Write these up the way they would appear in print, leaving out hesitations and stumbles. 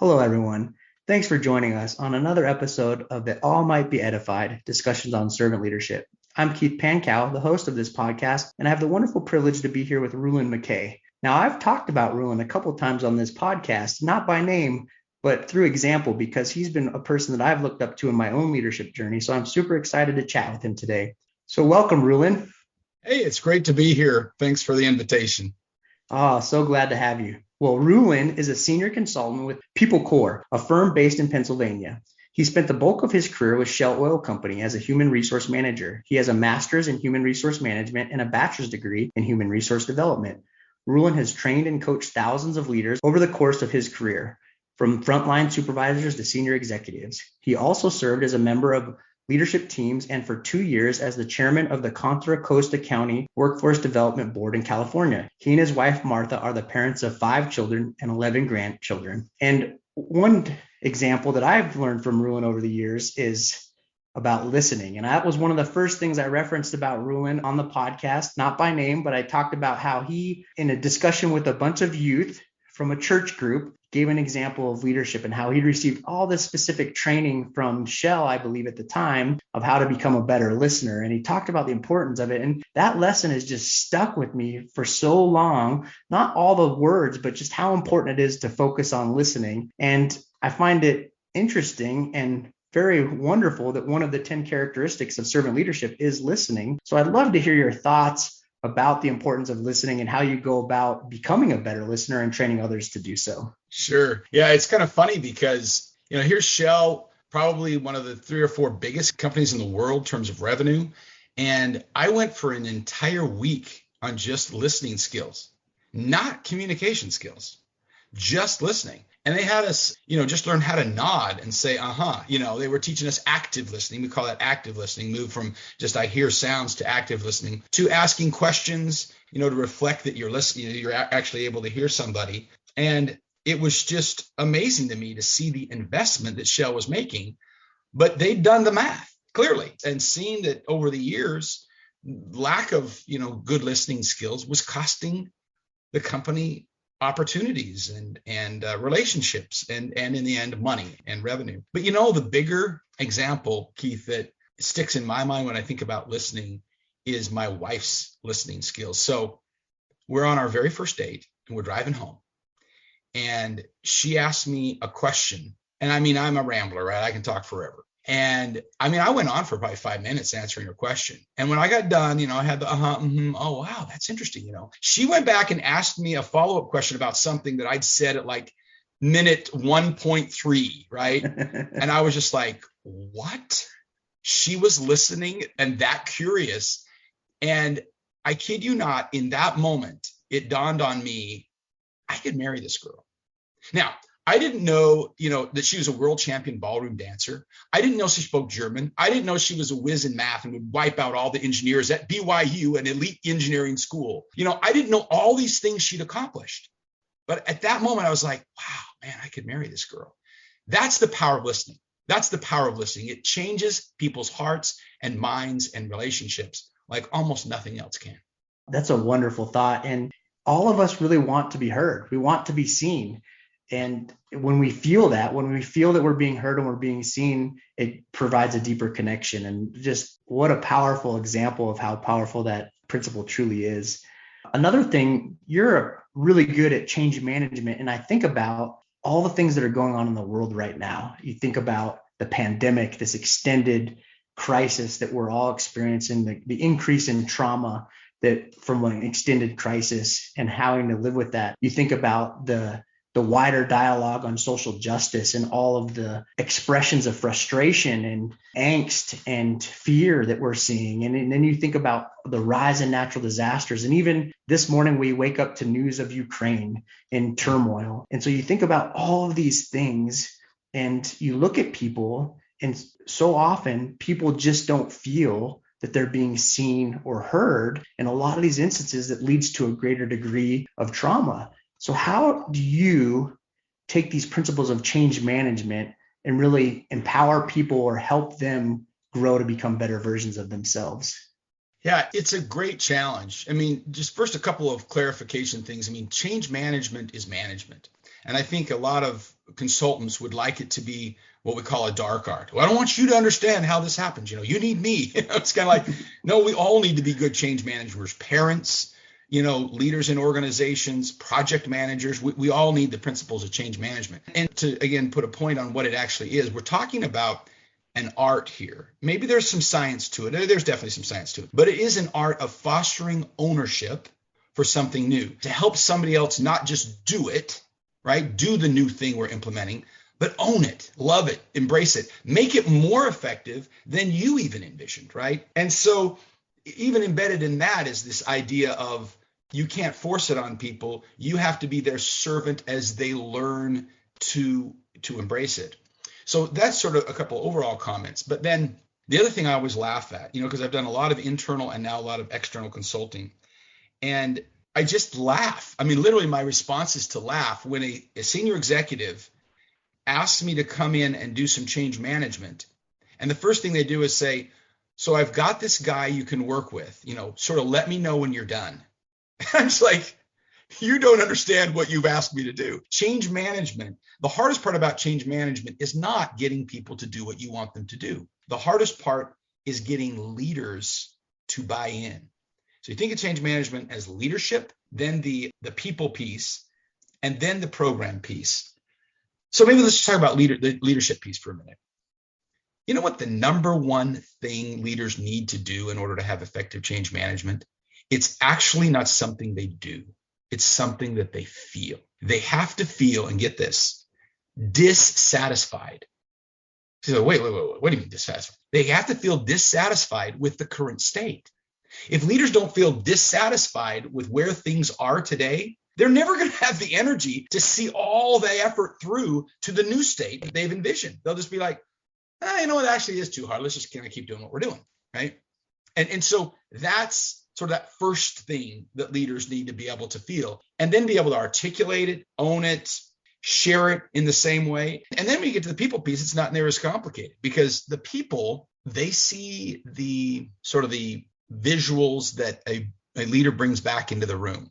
Hello, everyone. Thanks for joining us on another episode of the All Might Be Edified discussions on servant leadership. I'm Keith Pankow, the host of this podcast, and I have the wonderful privilege to be here with Rulon McKay. Now, I've talked about Rulon a couple times on this podcast, not by name, but through example, because he's been a person that I've looked up to in my own leadership journey. So I'm super excited to chat with him today. So welcome, Rulon. Hey, it's great to be here. Thanks for the invitation. So glad to have you. Well, Rulon is a senior consultant with People Core, a firm based in Pennsylvania. He spent the bulk of his career with Shell Oil Company as a human resource manager. He has a master's in human resource management and a bachelor's degree in human resource development. Rulon has trained and coached thousands of leaders over the course of his career, from frontline supervisors to senior executives. He also served as a member of leadership teams and for 2 years as the chairman of the Contra Costa County Workforce Development Board in California. He and his wife, Martha, are the parents of 5 children and 11 grandchildren. And one example that I've learned from Rulon over the years is about listening. And that was one of the first things I referenced about Rulon on the podcast, not by name, but I talked about how he, in a discussion with a bunch of youth from a church group, gave an example of leadership and how he'd received all this specific training from Shell, I believe at the time, of how to become a better listener. And he talked about the importance of it. And that lesson has just stuck with me for so long, not all the words, but just how important it is to focus on listening. And I find it interesting and very wonderful that one of the 10 characteristics of servant leadership is listening. So I'd love to hear your thoughts about the importance of listening and how you go about becoming a better listener and training others to do so. Sure. Yeah, it's kind of funny because, here's Shell, probably one of the 3 or 4 biggest companies in the world in terms of revenue. And I went for an entire week on just listening skills, not communication skills, just listening. And they had us, just learn how to nod and say, they were teaching us active listening. We call that active listening, move from just I hear sounds to active listening, to asking questions, to reflect that you're listening, you're actually able to hear somebody. And it was just amazing to me to see the investment that Shell was making, but they'd done the math clearly and seen that over the years, lack of, good listening skills was costing the company opportunities and relationships and in the end money and revenue. But the bigger example, Keith, that sticks in my mind when I think about listening is my wife's listening skills. So we're on our very first date and we're driving home and she asked me a question. And I'm a rambler, right? I can talk forever. And I went on for probably 5 minutes answering her question. And when I got done, I had the oh, wow, that's interesting. She went back and asked me a follow-up question about something that I'd said at like minute 1.3, right? And I was just like, what? She was listening and that curious. And I kid you not, in that moment, it dawned on me, I could marry this girl. Now, I didn't know, that she was a world champion ballroom dancer. I didn't know she spoke German. I didn't know she was a whiz in math and would wipe out all the engineers at BYU, an elite engineering school. I didn't know all these things she'd accomplished. But at that moment, I was like, wow, man, I could marry this girl. That's the power of listening. That's the power of listening. It changes people's hearts and minds and relationships like almost nothing else can. That's a wonderful thought. And all of us really want to be heard. We want to be seen. And when we feel that we're being heard and we're being seen, it provides a deeper connection. And just what a powerful example of how powerful that principle truly is. Another thing, you're really good at change management. And I think about all the things that are going on in the world right now. You think about the pandemic, this extended crisis that we're all experiencing, the increase in trauma that from an extended crisis and having to live with that. You think about the wider dialogue on social justice and all of the expressions of frustration and angst and fear that we're seeing. And then you think about the rise in natural disasters. And even this morning, we wake up to news of Ukraine in turmoil. And so you think about all of these things and you look at people, and so often people just don't feel that they're being seen or heard. In a lot of these instances, that leads to a greater degree of trauma. So how do you take these principles of change management and really empower people or help them grow to become better versions of themselves? Yeah, it's a great challenge. Just first, a couple of clarification things. Change management is management. And I think a lot of consultants would like it to be what we call a dark art. Well, I don't want you to understand how this happens. You need me. It's kind of like, no, we all need to be good change managers, parents, leaders in organizations, project managers. We all need the principles of change management. And to, again, put a point on what it actually is, we're talking about an art here. Maybe there's some science to it. There's definitely some science to it, but it is an art of fostering ownership for something new, to help somebody else not just do it, right? Do the new thing we're implementing, but own it, love it, embrace it, make it more effective than you even envisioned, right? And so even embedded in that is this idea of you can't force it on people. You have to be their servant as they learn to embrace it. So that's sort of a couple overall comments. But then the other thing I always laugh at, because I've done a lot of internal and now a lot of external consulting. And I just laugh. I mean, literally my response is to laugh when a senior executive asks me to come in and do some change management. And the first thing they do is say, so I've got this guy you can work with, sort of let me know when you're done. And I'm just like, you don't understand what you've asked me to do. Change management. The hardest part about change management is not getting people to do what you want them to do. The hardest part is getting leaders to buy in. So you think of change management as leadership, then the people piece, and then the program piece. So maybe let's just talk about the leadership piece for a minute. You know what the number one thing leaders need to do in order to have effective change management? It's actually not something they do. It's something that they feel. They have to feel, and get this, dissatisfied. So wait, what do you mean dissatisfied? They have to feel dissatisfied with the current state. If leaders don't feel dissatisfied with where things are today, they're never going to have the energy to see all the effort through to the new state that they've envisioned. They'll just be like, it actually is too hard. Let's just kind of keep doing what we're doing, right? And so that's sort of that first thing that leaders need to be able to feel, and then be able to articulate it, own it, share it in the same way. And then when you get to the people piece, it's not near as complicated, because the people, they see the sort of the visuals that a leader brings back into the room,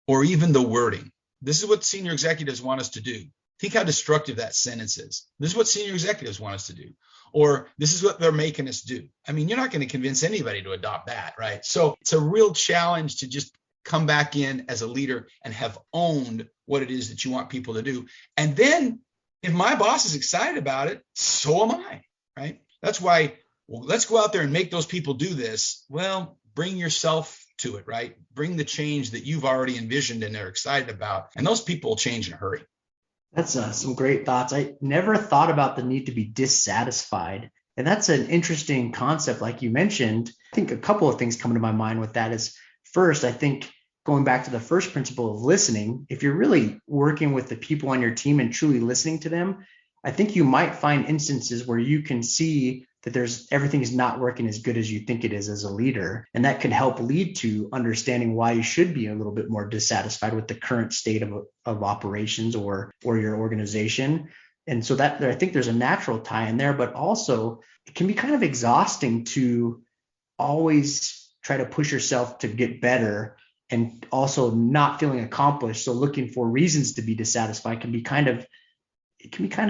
or even the wording. This is what senior executives want us to do. Think how destructive that sentence is. This is what senior executives want us to do. Or this is what they're making us do. I mean, you're not going to convince anybody to adopt that, right? So it's a real challenge to just come back in as a leader and have owned what it is that you want people to do. And then if my boss is excited about it, so am I, right? That's why, let's go out there and make those people do this. Well, bring yourself to it, right? Bring the change that you've already envisioned and are excited about. And those people will change in a hurry. That's some great thoughts. I never thought about the need to be dissatisfied. And that's an interesting concept, like you mentioned. I think a couple of things come to my mind with that is, first, I think going back to the first principle of listening, if you're really working with the people on your team and truly listening to them, I think you might find instances where you can see that everything is not working as good as you think it is as a leader. And that can help lead to understanding why you should be a little bit more dissatisfied with the current state of operations or your organization. And so that, I think there's a natural tie in there, but also it can be kind of exhausting to always try to push yourself to get better and also not feeling accomplished. So looking for reasons to be dissatisfied can be kind of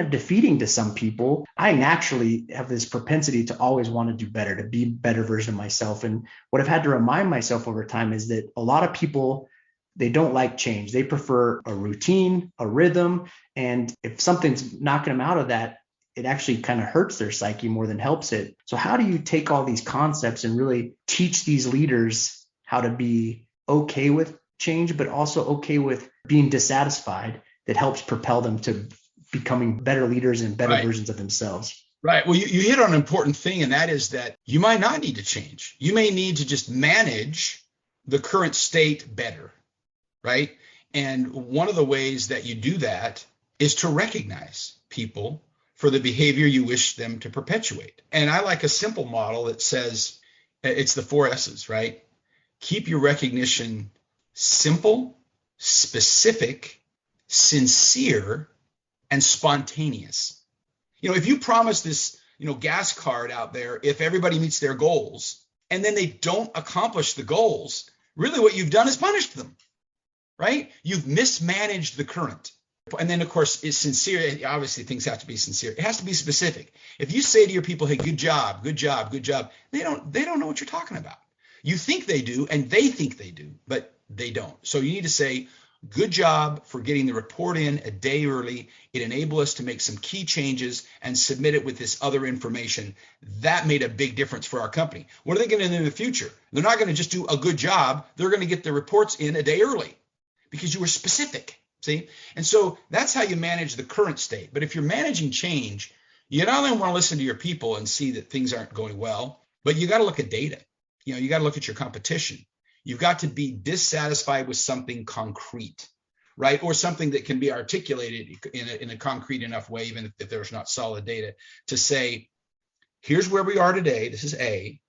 defeating to some people. I naturally have this propensity to always want to do better, to be a better version of myself. And what I've had to remind myself over time is that a lot of people, they don't like change. They prefer a routine, a rhythm. And if something's knocking them out of that, it actually kind of hurts their psyche more than helps it. So how do you take all these concepts and really teach these leaders how to be okay with change, but also okay with being dissatisfied, that helps propel them to becoming better leaders and better versions of themselves? Right. Well, you hit on an important thing, and that is that you might not need to change. You may need to just manage the current state better, right? And one of the ways that you do that is to recognize people for the behavior you wish them to perpetuate. And I like a simple model that says it's the 4 S's, right? Keep your recognition simple, specific, sincere, and spontaneous. If you promise this, gas card out there, if everybody meets their goals and then they don't accomplish the goals, really what you've done is punished them, right? You've mismanaged the current. And then, of course, it's sincere. Obviously, things have to be sincere. It has to be specific. If you say to your people, "Hey, good job, good job, good job," they don't know what you're talking about. You think they do, and they think they do, but they don't. So you need to say, "Good job for getting the report in a day early. It enabled us to make some key changes and submit it with this other information. That made a big difference for our company." What are they going to do in the future? They're not going to just do a good job. They're going to get the reports in a day early because you were specific. See? And so that's how you manage the current state. But if you're managing change, you not only want to listen to your people and see that things aren't going well, but you got to look at data. You got to look at your competition. You've got to be dissatisfied with something concrete, right? Or something that can be articulated in a concrete enough way, even if there's not solid data, to say, here's where we are today. This is A,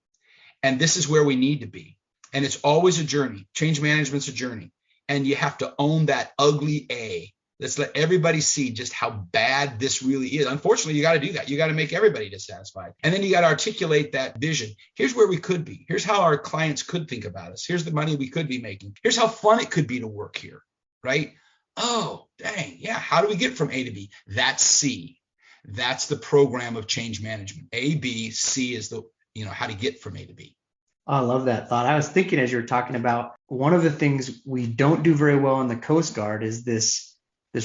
and this is where we need to be. And it's always a journey. Change management's a journey. And you have to own that ugly A. Let's let everybody see just how bad this really is. Unfortunately, you got to do that. You got to make everybody dissatisfied. And then you got to articulate that vision. Here's where we could be. Here's how our clients could think about us. Here's the money we could be making. Here's how fun it could be to work here, right? Oh, dang. Yeah. How do we get from A to B? That's C. That's the program of change management. A, B, C is the, how to get from A to B. I love that thought. I was thinking as you were talking about, one of the things we don't do very well in the Coast Guard is this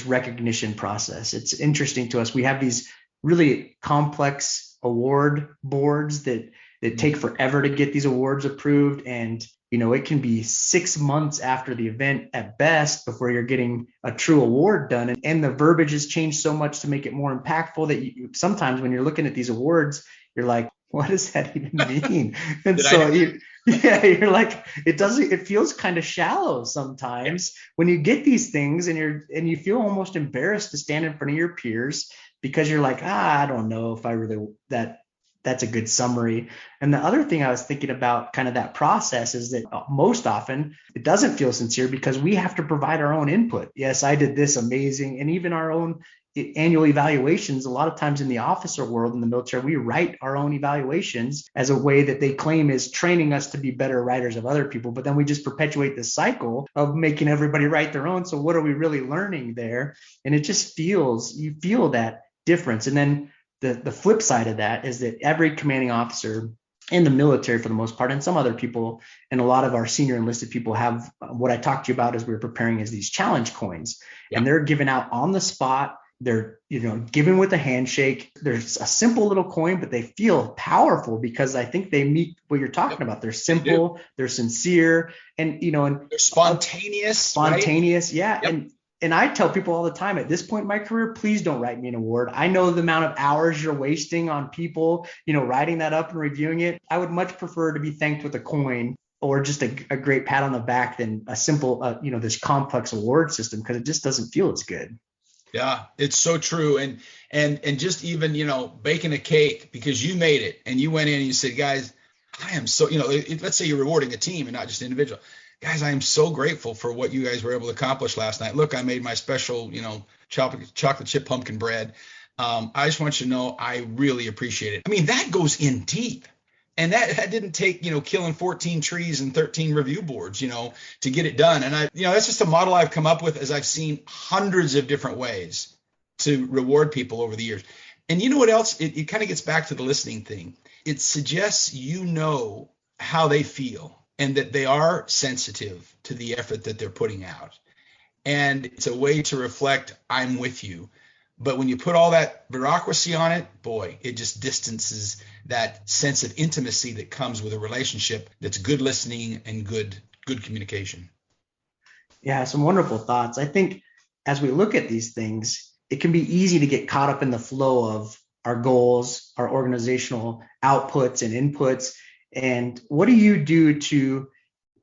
recognition process. It's interesting to us. We have these really complex award boards that take forever to get these awards approved. And, it can be 6 months after the event at best before you're getting a true award done. And the verbiage has changed so much to make it more impactful that sometimes when you're looking at these awards, you're like, what does that even mean? And so you're like, it feels kind of shallow sometimes when you get these things and you feel almost embarrassed to stand in front of your peers because you're like, I don't know if I really, that's a good summary. And the other thing I was thinking about kind of that process is that most often it doesn't feel sincere because we have to provide our own input. Yes, I did this amazing. And even our own annual evaluations, a lot of times in the officer world, in the military, we write our own evaluations as a way that they claim is training us to be better writers of other people. But then we just perpetuate this cycle of making everybody write their own. So what are we really learning there? And it just you feel that difference. And then the flip side of that is that every commanding officer in the military, for the most part, and some other people, and a lot of our senior enlisted people have what I talked to you about as we were preparing is these challenge coins. Yeah. And they're given out on the spot. They're, given with a handshake. There's a simple little coin, but they feel powerful because I think they meet what you're talking about. They're simple, they're sincere, and they're spontaneous. Right? Yeah. Yep. And I tell people all the time, at this point in my career, please don't write me an award. I know the amount of hours you're wasting on people, writing that up and reviewing it. I would much prefer to be thanked with a coin or just a great pat on the back than a simple, this complex award system, because it just doesn't feel as good. Yeah, it's so true. And just even, baking a cake because you made it and you went in and you said, guys, I am so, let's say you're rewarding a team and not just an individual. Guys, I am so grateful for what you guys were able to accomplish last night. Look, I made my special, chocolate chip pumpkin bread. I just want you to know I really appreciate it. I mean, that goes in deep. And that didn't take, killing 14 trees and 13 review boards, to get it done. And that's just a model I've come up with as I've seen hundreds of different ways to reward people over the years. And you know what else? It kind of gets back to the listening thing. It suggests how they feel and that they are sensitive to the effort that they're putting out. And it's a way to reflect, I'm with you. But when you put all that bureaucracy on it, boy, it just distances that sense of intimacy that comes with a relationship that's good listening and good communication. Yeah, some wonderful thoughts. I think as we look at these things, it can be easy to get caught up in the flow of our goals, our organizational outputs and inputs. And what do you do to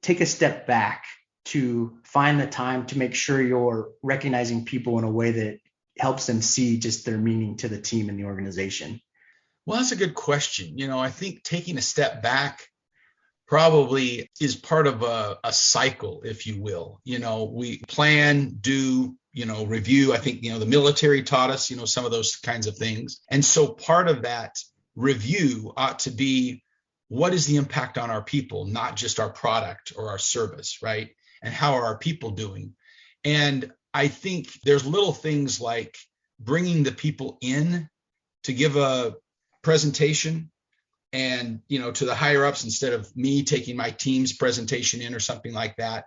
take a step back to find the time to make sure you're recognizing people in a way that helps them see just their meaning to the team and the organization? Well, that's a good question. I think taking a step back probably is part of a cycle, if you will. We plan, do, review. I think, the military taught us, some of those kinds of things. And so part of that review ought to be, what is the impact on our people, not just our product or our service, right? And how are our people doing? And I think there's little things like bringing the people in to give a presentation and, to the higher ups instead of me taking my team's presentation in or something like that.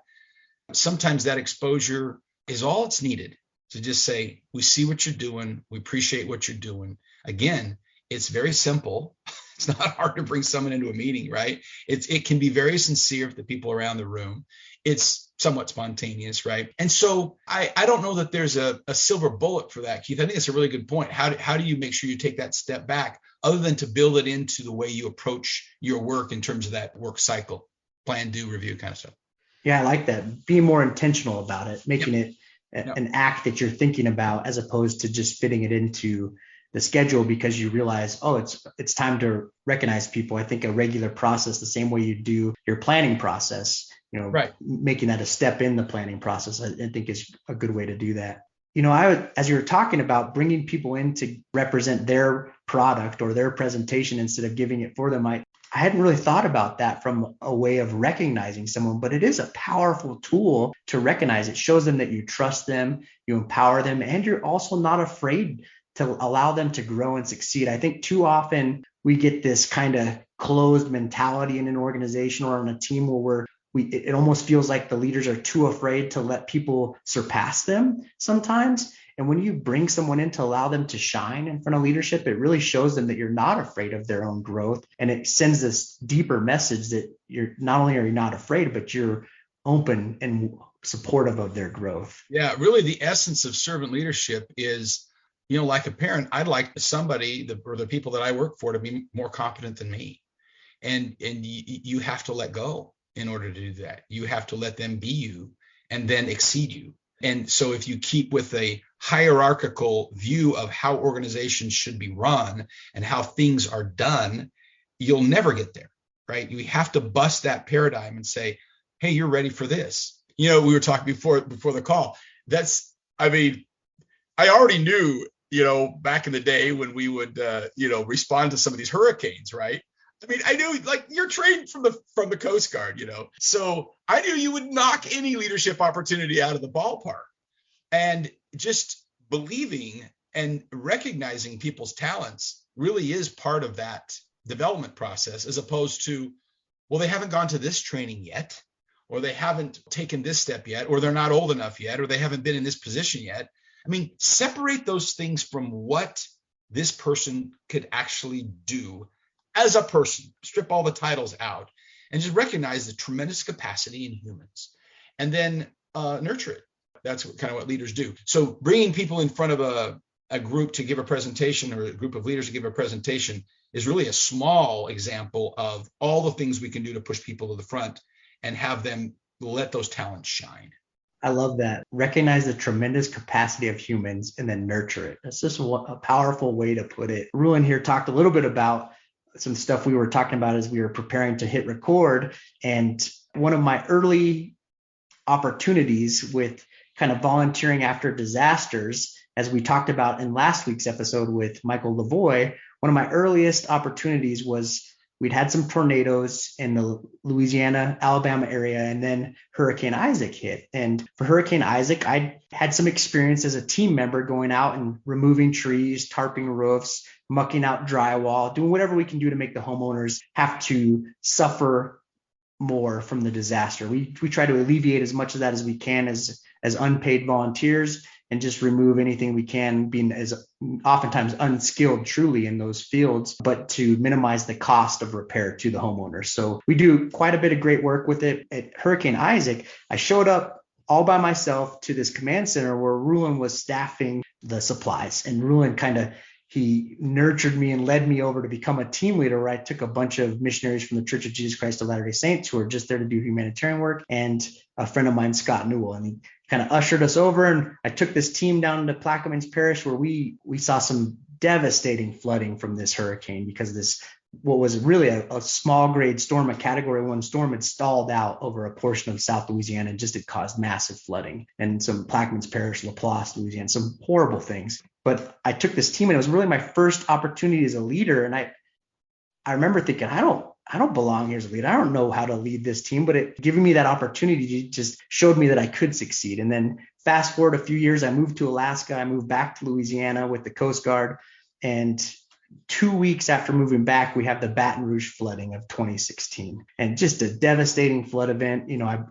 Sometimes that exposure is all it's needed to just say, we see what you're doing. We appreciate what you're doing. Again, it's very simple. It's not hard to bring someone into a meeting, right? It can be very sincere with the people around the room. It's somewhat spontaneous, right? And so I don't know that there's a silver bullet for that, Keith. I think it's a really good point. How do you make sure you take that step back other than to build it into the way you approach your work in terms of that work cycle, plan, do, review kind of stuff? Yeah, I like that. Being more intentional about it, making it an act that you're thinking about as opposed to just fitting it into the schedule because you realize, oh, it's time to recognize people. I think a regular process, the same way you do your planning process, right, making that a step in the planning process, I think is a good way to do that. As you were talking about bringing people in to represent their product or their presentation instead of giving it for them, I hadn't really thought about that from a way of recognizing someone, but it is a powerful tool to recognize. It shows them that you trust them, you empower them, and you're also not afraid to allow them to grow and succeed. I think too often we get this kind of closed mentality in an organization or on a team where it almost feels like the leaders are too afraid to let people surpass them sometimes. And when you bring someone in to allow them to shine in front of leadership, it really shows them that you're not afraid of their own growth. And it sends this deeper message that you're not only are you not afraid, but you're open and supportive of their growth. Yeah, really the essence of servant leadership is, like a parent, I'd like somebody or the people that I work for to be more competent than me. And you have to let go in order to do that. You have to let them be you and then exceed you. And so if you keep with a hierarchical view of how organizations should be run and how things are done, you'll never get there, right? You have to bust that paradigm and say, hey, you're ready for this. We were talking before the call. I already knew, back in the day when we would, respond to some of these hurricanes, right? I knew, like, you're trained from the Coast Guard, so I knew you would knock any leadership opportunity out of the ballpark. And just believing and recognizing people's talents really is part of that development process, as opposed to, well, they haven't gone to this training yet, or they haven't taken this step yet, or they're not old enough yet, or they haven't been in this position yet. Separate those things from what this person could actually do as a person, strip all the titles out, and just recognize the tremendous capacity in humans, and then nurture it. That's kind of what leaders do. So bringing people in front of a group to give a presentation, or a group of leaders to give a presentation, is really a small example of all the things we can do to push people to the front and have them let those talents shine. I love that. Recognize the tremendous capacity of humans and then nurture it. That's just a powerful way to put it. Rulon here talked a little bit about some stuff we were talking about as we were preparing to hit record. And one of my early opportunities with kind of volunteering after disasters, as we talked about in last week's episode with Michael Lavoie, one of my earliest opportunities was we'd had some tornadoes in the Louisiana, Alabama area, and then Hurricane Isaac hit. And for Hurricane Isaac, I had some experience as a team member going out and removing trees, tarping roofs, mucking out drywall, doing whatever we can do to make the homeowners have to suffer more from the disaster. We try to alleviate as much of that as we can as unpaid volunteers, and just remove anything we can, being as oftentimes unskilled truly in those fields, but to minimize the cost of repair to the homeowners. So we do quite a bit of great work with it. At Hurricane Isaac, I showed up all by myself to this command center where Rulon was staffing the supplies. And Rulon he nurtured me and led me over to become a team leader, where I took a bunch of missionaries from the Church of Jesus Christ of Latter-day Saints who were just there to do humanitarian work, and a friend of mine, Scott Newell. And he kind of ushered us over, and I took this team down to Plaquemines Parish, where we saw some devastating flooding from this hurricane, because this, what was really a small grade storm, a category 1 storm, had stalled out over a portion of South Louisiana and just had caused massive flooding. And some Plaquemines Parish, Laplace, Louisiana, some horrible things. But I took this team, and it was really my first opportunity as a leader. And I remember thinking, I don't I don't belong here as a leader. I don't know how to lead this team, but it giving me that opportunity just showed me that I could succeed. And then fast forward a few years, I moved to Alaska. I moved back to Louisiana with the Coast Guard. And 2 weeks after moving back, we have the Baton Rouge flooding of 2016, and just a devastating flood event.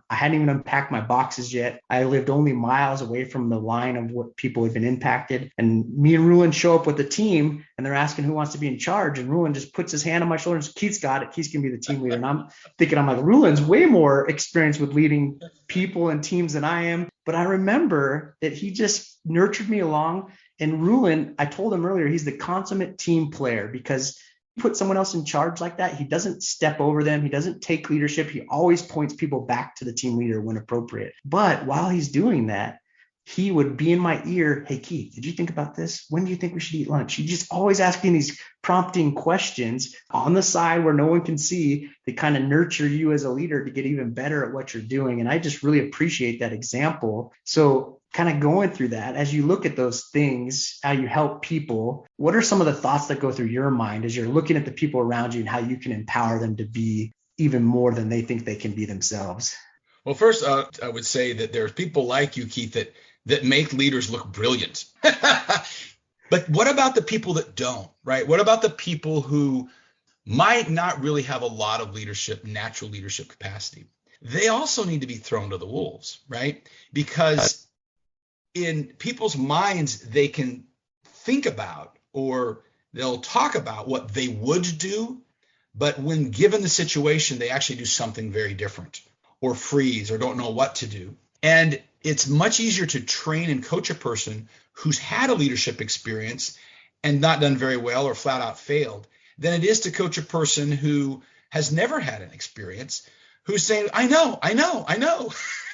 I hadn't even unpacked my boxes yet. I lived only miles away from the line of what people had been impacted. And me and Rulon show up with the team, and they're asking who wants to be in charge. And Rulon just puts his hand on my shoulder and says, Keith's got it. Keith's going to be the team leader. And I'm like, Rulon's way more experienced with leading people and teams than I am. But I remember that he just nurtured me along. And Rulon, I told him earlier, he's the consummate team player, because you put someone else in charge like that, he doesn't step over them. He doesn't take leadership. He always points people back to the team leader when appropriate. But while he's doing that, he would be in my ear, hey, Keith, did you think about this? When do you think we should eat lunch? He just always asking these prompting questions on the side where no one can see, that kind of nurture you as a leader to get even better at what you're doing. And I just really appreciate that example. So kind of going through that, as you look at those things, how you help people, what are some of the thoughts that go through your mind as you're looking at the people around you and how you can empower them to be even more than they think they can be themselves? Well, first, I would say that there's people like you, Keith, that make leaders look brilliant. But what about the people that don't, right? What about the people who might not really have a lot of natural leadership capacity? They also need to be thrown to the wolves, right? Because in people's minds, they can think about, or they'll talk about what they would do, but when given the situation, they actually do something very different, or freeze, or don't know what to do. And it's much easier to train and coach a person who's had a leadership experience and not done very well or flat out failed than it is to coach a person who has never had an experience, who's saying, I know.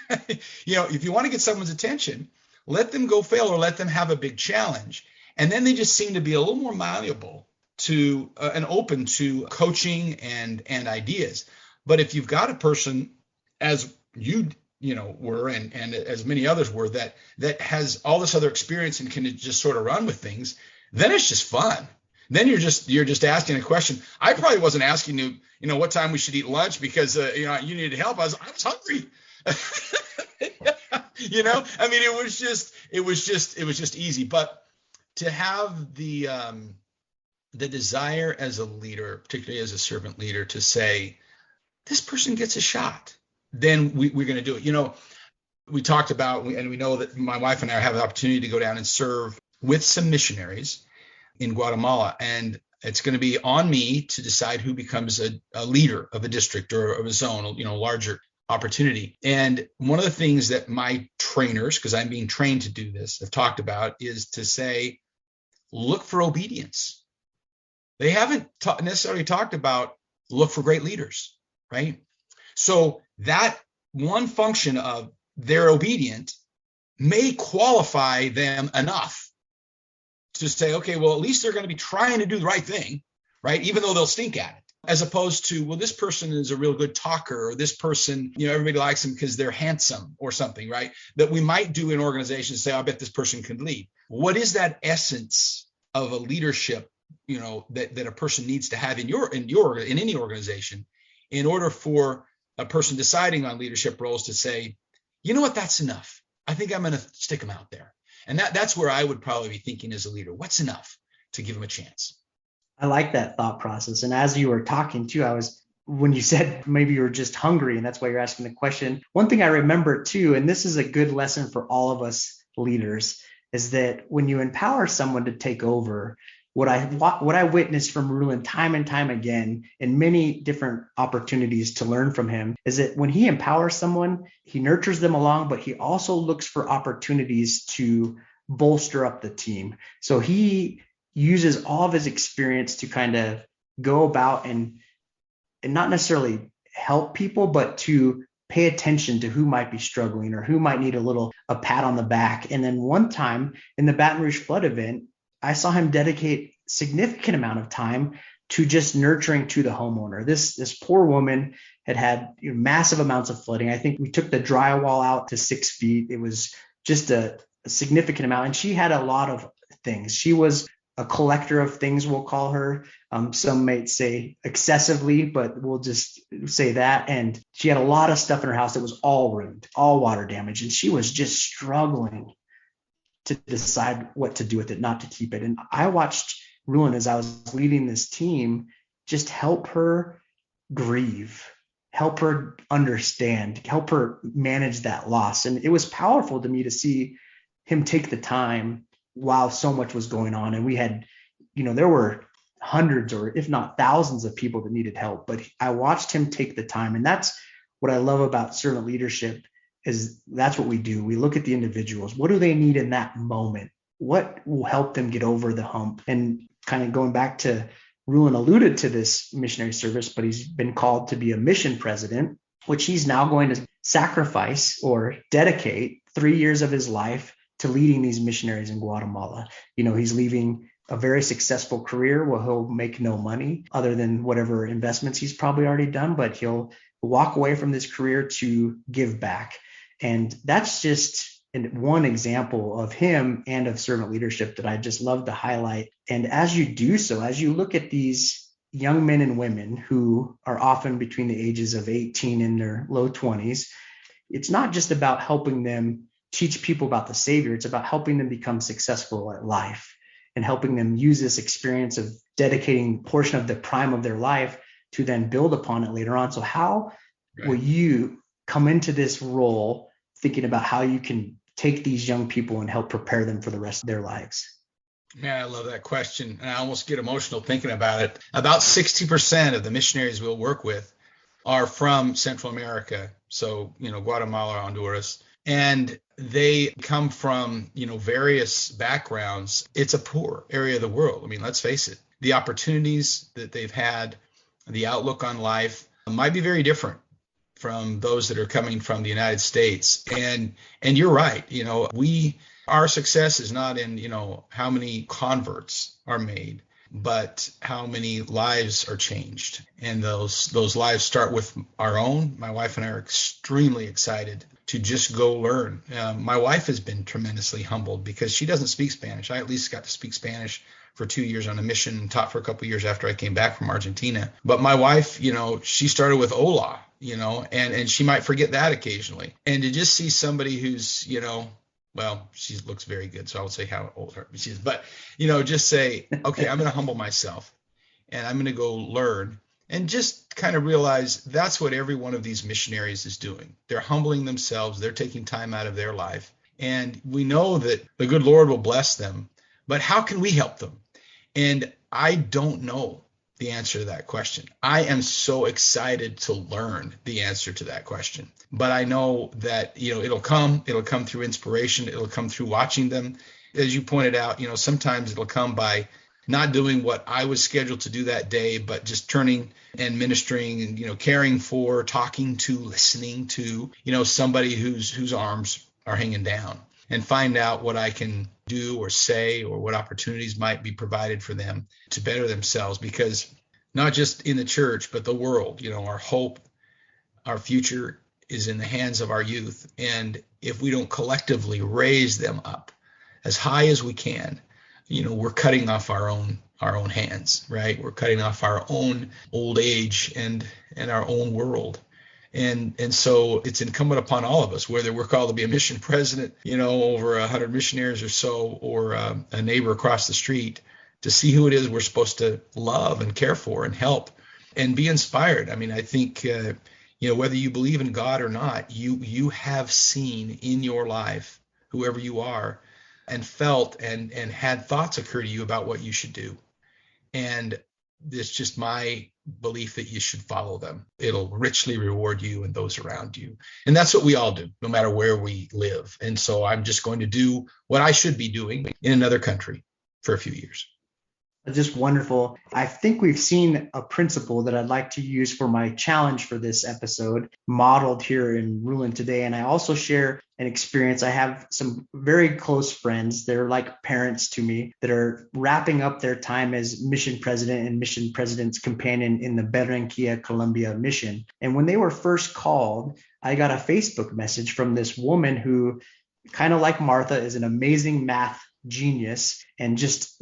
If you want to get someone's attention, let them go fail or let them have a big challenge. And then they just seem to be a little more malleable to and open to coaching and ideas. But if you've got a person, as you were, and as many others were, that has all this other experience and can just sort of run with things, then it's just fun. Then you're just asking a question. I probably wasn't asking you, what time we should eat lunch because you needed help. I was hungry. I mean, it was just easy. But to have the desire as a leader, particularly as a servant leader, to say, this person gets a shot, then we're going to do it. We talked about, and we know that my wife and I have the opportunity to go down and serve with some missionaries in Guatemala. And it's going to be on me to decide who becomes a leader of a district or of a zone, larger opportunity. And one of the things that my trainers, because I'm being trained to do this, have talked about is to say, look for obedience. They haven't necessarily talked about look for great leaders, right? So that one function of they're obedient may qualify them enough to say, okay, well, at least they're going to be trying to do the right thing, right? Even though they'll stink at it. As opposed to, well, this person is a real good talker, or this person, everybody likes them because they're handsome or something, right? That we might do in organizations, say, I bet this person can lead. What is that essence of a leadership, that a person needs to have in any organization in order for a person deciding on leadership roles to say, you know what, that's enough. I think I'm going to stick them out there. And that's where I would probably be thinking as a leader, what's enough to give them a chance? I like that thought process. And as you were talking too, when you said maybe you were just hungry and that's why you're asking the question, one thing I remember too, and this is a good lesson for all of us leaders, is that when you empower someone to take over, what I witnessed from Rulon time and time again in many different opportunities to learn from him is that when he empowers someone, he nurtures them along, but he also looks for opportunities to bolster up the team. So he uses all of his experience to kind of go about and not necessarily help people, but to pay attention to who might be struggling or who might need a pat on the back. And then one time in the Baton Rouge flood event, I saw him dedicate significant amount of time to just nurturing to the homeowner. This poor woman had massive amounts of flooding. I think we took the drywall out to 6 feet. It was just a significant amount. And she had a lot of things. She was a collector of things, we'll call her. Some might say excessively, but we'll just say that. And she had a lot of stuff in her house that was all ruined, all water damage. And she was just struggling to decide what to do with it, not to keep it. And I watched Rulon, as I was leading this team, just help her grieve, help her understand, help her manage that loss. And it was powerful to me to see him take the time while so much was going on. And we had, there were hundreds or if not thousands of people that needed help, but I watched him take the time. And that's what I love about servant leadership, is that's what we do. We look at the individuals. What do they need in that moment? What will help them get over the hump? And kind of going back to, Rulon alluded to this missionary service, but he's been called to be a mission president, which he's now going to sacrifice or dedicate 3 years of his life to leading these missionaries in Guatemala. He's leaving a very successful career where he'll make no money other than whatever investments he's probably already done, but he'll walk away from this career to give back. And that's just one example of him and of servant leadership that I just love to highlight. And as you do so, as you look at these young men and women who are often between the ages of 18 and their low 20s, it's not just about helping them teach people about the Savior. It's about helping them become successful at life and helping them use this experience of dedicating a portion of the prime of their life to then build upon it later on. So how will you come into this role thinking about how you can take these young people and help prepare them for the rest of their lives? Man, I love that question. And I almost get emotional thinking about it. About 60% of the missionaries we'll work with are from Central America. So, Guatemala, Honduras, and they come from, various backgrounds. It's a poor area of the world. I mean, let's face it. The opportunities that they've had, the outlook on life might be very different from those that are coming from the United States. And you're right. Our success is not in, how many converts are made, but how many lives are changed. And those lives start with our own. My wife and I are extremely excited to just go learn. My wife has been tremendously humbled because she doesn't speak Spanish. I at least got to speak Spanish for 2 years on a mission and taught for a couple of years after I came back from Argentina. But my wife, she started with hola, and she might forget that occasionally. And to just see somebody who's, well, she looks very good, so I would say how old she is. But, just say, okay, I'm going to humble myself and I'm going to go learn and just kind of realize that's what every one of these missionaries is doing. They're humbling themselves. They're taking time out of their life. And we know that the good Lord will bless them. But how can we help them? And I don't know the answer to that question. I am so excited to learn the answer to that question. But I know that, it'll come through inspiration. It'll come through watching them. As you pointed out, sometimes it'll come by not doing what I was scheduled to do that day, but just turning and ministering and, caring for, talking to, listening to, somebody whose arms are hanging down, and find out what I can do or say or what opportunities might be provided for them to better themselves. Because not just in the church, but the world, our hope, our future is in the hands of our youth. And if we don't collectively raise them up as high as we can, we're cutting off our own hands, right? We're cutting off our own old age and our own world. And so it's incumbent upon all of us, whether we're called to be a mission president, over 100 missionaries or so, or a neighbor across the street, to see who it is we're supposed to love and care for and help and be inspired. I mean, I think, whether you believe in God or not, you have seen in your life, whoever you are, and felt and had thoughts occur to you about what you should do. And it's just my belief that you should follow them. It'll richly reward you and those around you. And that's what we all do, no matter where we live. And so I'm just going to do what I should be doing in another country for a few years. Just wonderful. I think we've seen a principle that I'd like to use for my challenge for this episode modeled here in Rulon today. And I also share an experience. I have some very close friends. They're like parents to me that are wrapping up their time as mission president and mission president's companion in the Barranquilla, Colombia mission. And when they were first called, I got a Facebook message from this woman who, kind of like Martha, is an amazing math genius and just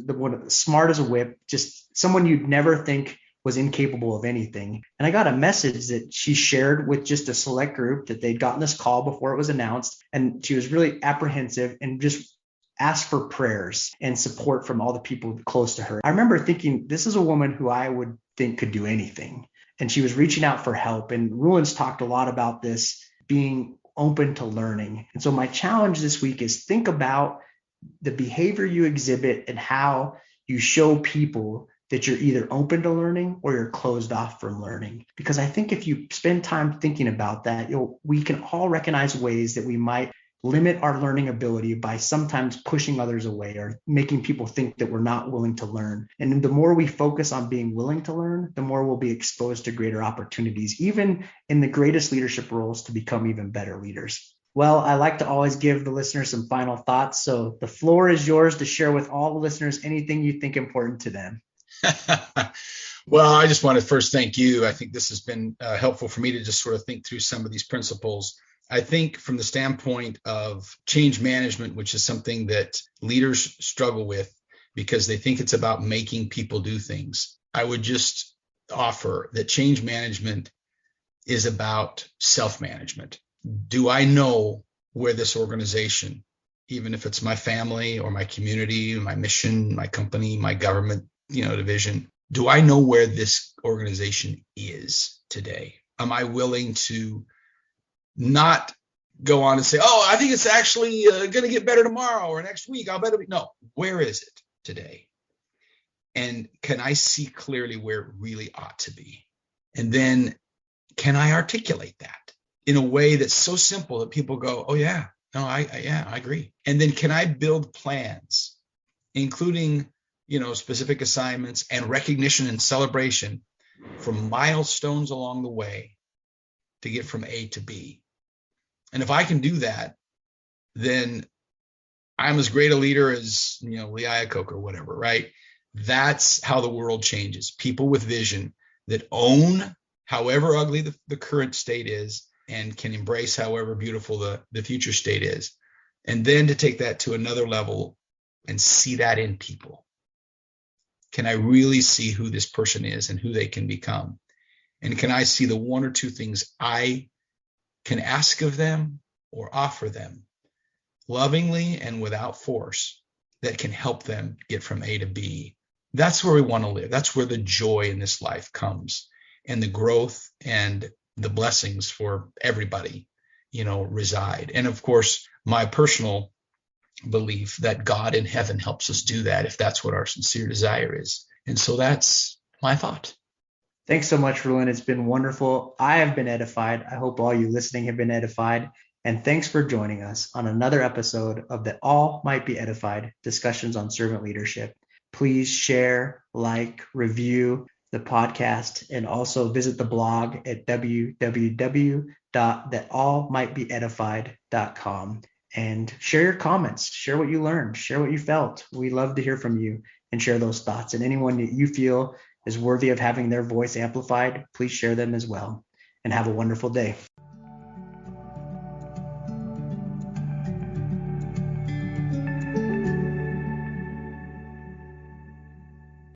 smart as a whip, just someone you'd never think was incapable of anything. And I got a message that she shared with just a select group that they'd gotten this call before it was announced. And she was really apprehensive and just asked for prayers and support from all the people close to her. I remember thinking, this is a woman who I would think could do anything. And she was reaching out for help. And Rulon's talked a lot about this being open to learning. And so my challenge this week is think about the behavior you exhibit and how you show people that you're either open to learning or you're closed off from learning. Because I think if you spend time thinking about that, we can all recognize ways that we might limit our learning ability by sometimes pushing others away or making people think that we're not willing to learn. And the more we focus on being willing to learn, the more we'll be exposed to greater opportunities, even in the greatest leadership roles, to become even better leaders. Well, I like to always give the listeners some final thoughts. So the floor is yours to share with all the listeners anything you think important to them. Well, I just want to first thank you. I think this has been helpful for me to just sort of think through some of these principles. I think from the standpoint of change management, which is something that leaders struggle with because they think it's about making people do things, I would just offer that change management is about self-management. Do I know where this organization, even if it's my family or my community, my mission, my company, my government, division, do I know where this organization is today? Am I willing to not go on and say, oh, I think it's actually going to get better tomorrow or next week? I'll bet it. No, where is it today? And can I see clearly where it really ought to be? And then can I articulate that in a way that's so simple that people go, oh yeah, no, I agree. And then can I build plans, including, specific assignments and recognition and celebration for milestones along the way to get from A to B? And if I can do that, then I'm as great a leader as, Lee Iacocca or whatever, right? That's how the world changes. People with vision that own however ugly the current state is and can embrace however beautiful the future state is. And then to take that to another level and see that in people. Can I really see who this person is and who they can become? And can I see the one or two things I can ask of them or offer them lovingly and without force that can help them get from A to B? That's where we want to live. That's where the joy in this life comes, and the growth and the blessings for everybody, reside. And of course, my personal belief that God in heaven helps us do that if that's what our sincere desire is. And so that's my thought. Thanks so much, Rulon. It's been wonderful. I have been edified. I hope all you listening have been edified. And thanks for joining us on another episode of the All Might Be Edified discussions on servant leadership. Please share, like, review the podcast, and also visit the blog at www.thatallmightbeedified.com and share your comments, share what you learned, share what you felt. We love to hear from you and share those thoughts. And anyone that you feel is worthy of having their voice amplified, please share them as well. And have a wonderful day.